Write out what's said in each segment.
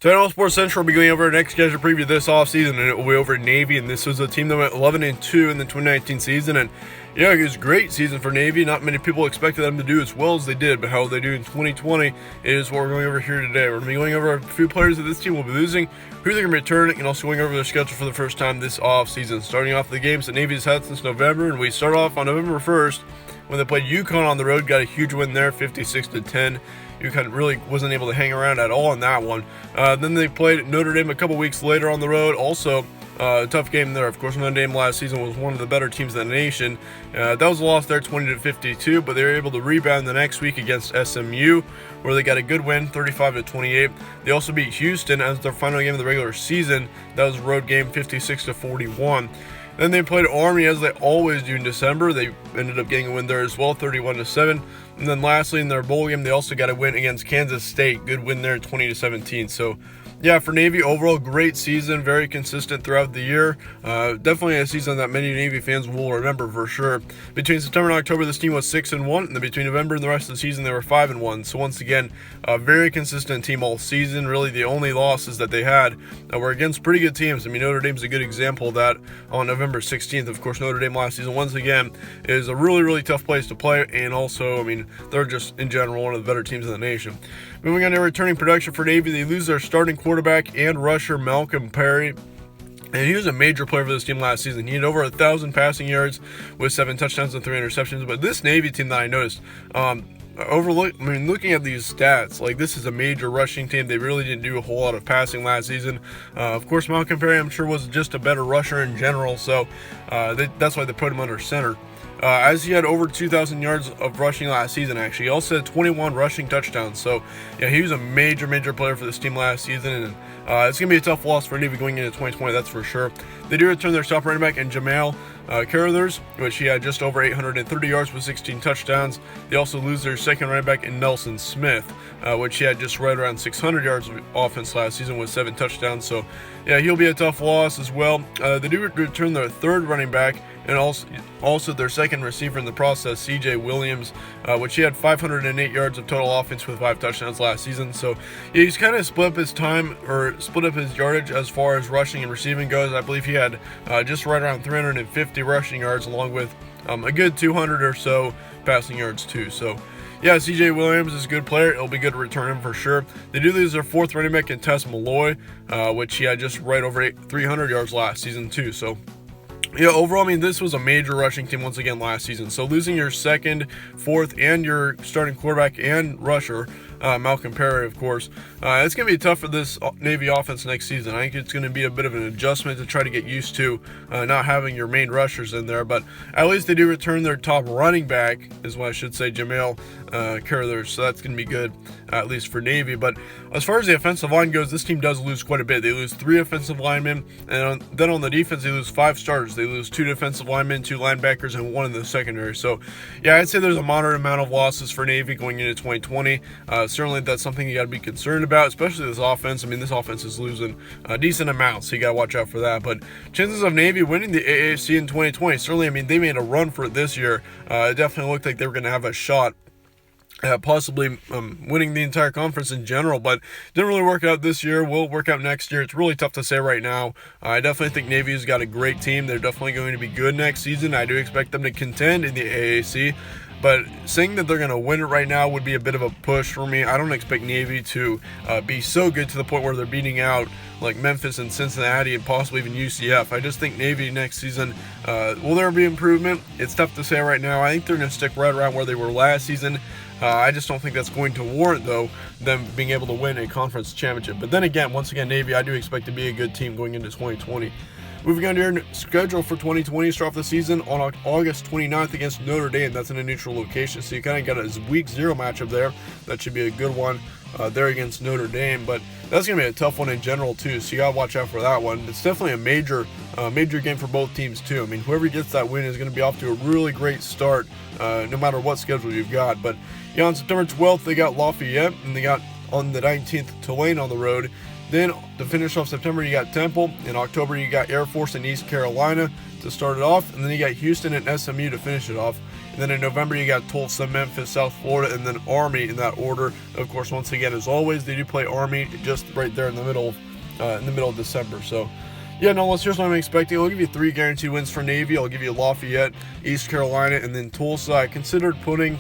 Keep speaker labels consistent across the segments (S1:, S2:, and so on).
S1: Today on Sports Central, we'll be going over our next schedule preview this offseason, and it will be over Navy. And this was a team that went 11-2 in the 2019 season. And yeah, it was a great season for Navy. Not many people expected them to do as well as they did, but how they do in 2020 is what we're going over here today. We're going to be going over a few players that this team will be losing, who they're going to be returning, and also going over their schedule for the first time this offseason. Starting off the games that Navy's had since November, and we start off on November 1st when they played UConn on the road, got a huge win there, 56-10. UConn really wasn't able to hang around at all in that one. Then they played Notre Dame a couple weeks later on the road. Also, a tough game there. Of course, Notre Dame last season was one of the better teams in the nation. That was a loss there, 20-52, but they were able to rebound the next week against SMU, where they got a good win, 35-28. They also beat Houston as their final game of the regular season. That was a road game, 56-41. Then they played Army, as they always do in December. They ended up getting a win there as well, 31-7. And then lastly, in their bowl game, they also got a win against Kansas State. Good win there, 20-17. So, yeah, for Navy, overall, great season. Very consistent throughout the year. Definitely a season that many Navy fans will remember for sure. Between September and October, this team was 6-1. And then between November and the rest of the season, they were 5-1. So once again, a very consistent team all season. Really, the only losses that they had were against pretty good teams. I mean, Notre Dame's a good example of that on November 16th. Of course, Notre Dame last season, once again, is a really, really tough place to play. And also, I mean, they're just, in general, one of the better teams in the nation. Moving on to returning production for Navy, they lose their starting quarterback and rusher, Malcolm Perry. And he was a major player for this team last season. He had over 1,000 passing yards with 7 touchdowns and 3 interceptions. But this Navy team that I noticed, looking at these stats, like, this is a major rushing team. They really didn't do a whole lot of passing last season. Of course, Malcolm Perry, I'm sure, was just a better rusher in general. So that's why they put him under center. As he had over 2,000 yards of rushing last season, actually. He also had 21 rushing touchdowns. So, yeah, he was a major, major player for this team last season. And it's going to be a tough loss for Navy going into 2020, that's for sure. They do return their top running back, and Jamal Carruthers, which he had just over 830 yards with 16 touchdowns. They also lose their second running back in Nelson Smith, which he had just right around 600 yards of offense last season with 7 touchdowns. So, yeah, he'll be a tough loss as well. They do return their third running back, and also their second receiver in the process, C.J. Williams, which he had 508 yards of total offense with 5 touchdowns last season. So, yeah, he's kind of split up his time, or split up his yardage as far as rushing and receiving goes. I believe he had just right around 350 rushing yards, along with a good 200 or so passing yards too. So, yeah, C.J. Williams is a good player. It'll be good to return him for sure. They do lose their fourth running back in Tess Malloy, which he had just right over 300 yards last season too. So, yeah, overall, I mean, this was a major rushing team once again last season. So losing your second, fourth, and your starting quarterback and rusher, Malcolm Perry, of course, it's going to be tough for this Navy offense next season. I think it's going to be a bit of an adjustment to try to get used to not having your main rushers in there. But at least they do return their top running back, is what I should say, Jamal Carruthers. So that's going to be good, at least for Navy. But as far as the offensive line goes, this team does lose quite a bit. They lose 3 offensive linemen, and then on the defense, they lose 5 starters. They lose 2 defensive linemen, 2 linebackers, and 1 in the secondary. So, yeah, I'd say there's a moderate amount of losses for Navy going into 2020. Certainly, that's something you got to be concerned about, especially this offense. I mean, this offense is losing a decent amount, so you got to watch out for that. But chances of Navy winning the AAC in 2020, certainly, I mean, they made a run for it this year. It definitely looked like they were going to have a shot possibly winning the entire conference in general, but didn't really work out this year. Will work out next year. It's really tough to say right now. I definitely think Navy's got a great team. They're definitely going to be good next season. I do expect them to contend in the AAC, but saying that they're going to win it right now would be a bit of a push for me. I don't expect Navy to be so good to the point where they're beating out like Memphis and Cincinnati and possibly even UCF. I just think Navy next season, will there be improvement? It's tough to say right now. I think they're going to stick right around where they were last season. I just don't think that's going to warrant, though, them being able to win a conference championship. But then again, once again, Navy, I do expect to be a good team going into 2020. Moving on to your schedule for 2020, start off the season on August 29th against Notre Dame. That's in a neutral location, so you kind of got a week 0 matchup there. That should be a good one there against Notre Dame. But that's going to be a tough one in general, too, so you got to watch out for that one. It's definitely a major game for both teams, too. I mean, whoever gets that win is going to be off to a really great start, no matter what schedule you've got. But, yeah, on September 12th, they got Lafayette, and they got on the 19th Tulane on the road. Then to finish off September, you got Temple. In October, you got Air Force and East Carolina to start it off. And then you got Houston and SMU to finish it off. And then in November, you got Tulsa, Memphis, South Florida, and then Army in that order. Of course, once again, as always, they do play Army just right there in the middle of December. So, yeah, no, here's what I'm expecting. I'll give you 3 guaranteed wins for Navy. I'll give you Lafayette, East Carolina, and then Tulsa. I considered putting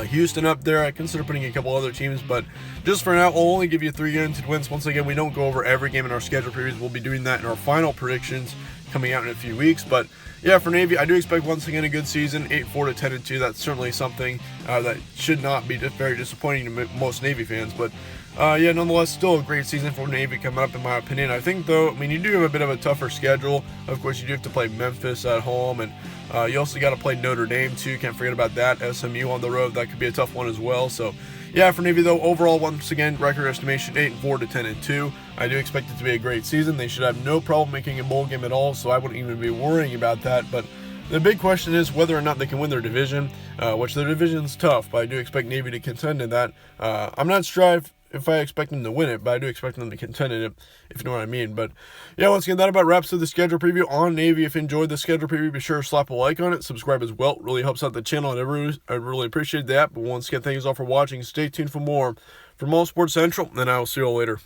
S1: Houston up there. I consider putting a couple other teams, but just for now, I'll only give you 3 guaranteed wins. Once again, we don't go over every game in our schedule previews. We'll be doing that in our final predictions coming out in a few weeks. But yeah, for Navy, I do expect once again a good season, 8-4 to 10-2. That's certainly something that should not be very disappointing to most Navy fans. But yeah, nonetheless, still a great season for Navy coming up, in my opinion. I think, though, I mean, you do have a bit of a tougher schedule. Of course, you do have to play Memphis at home, and you also got to play Notre Dame, too. Can't forget about that. SMU on the road, that could be a tough one as well. So, yeah, for Navy, though, overall, once again, record estimation 8-4 to 10-2. I do expect it to be a great season. They should have no problem making a bowl game at all, so I wouldn't even be worrying about that. But the big question is whether or not they can win their division, which their division's tough, but I do expect Navy to contend in that. I'm not sure if I expect them to win it, but I do expect them to contend in it, if you know what I mean. But yeah, once again, that about wraps up the schedule preview on Navy. If you enjoyed the schedule preview, be sure to slap a like on it, subscribe as well. It really helps out the channel, and I really appreciate that. But once again, thank you all for watching. Stay tuned for more from All Sports Central, and I will see you all later.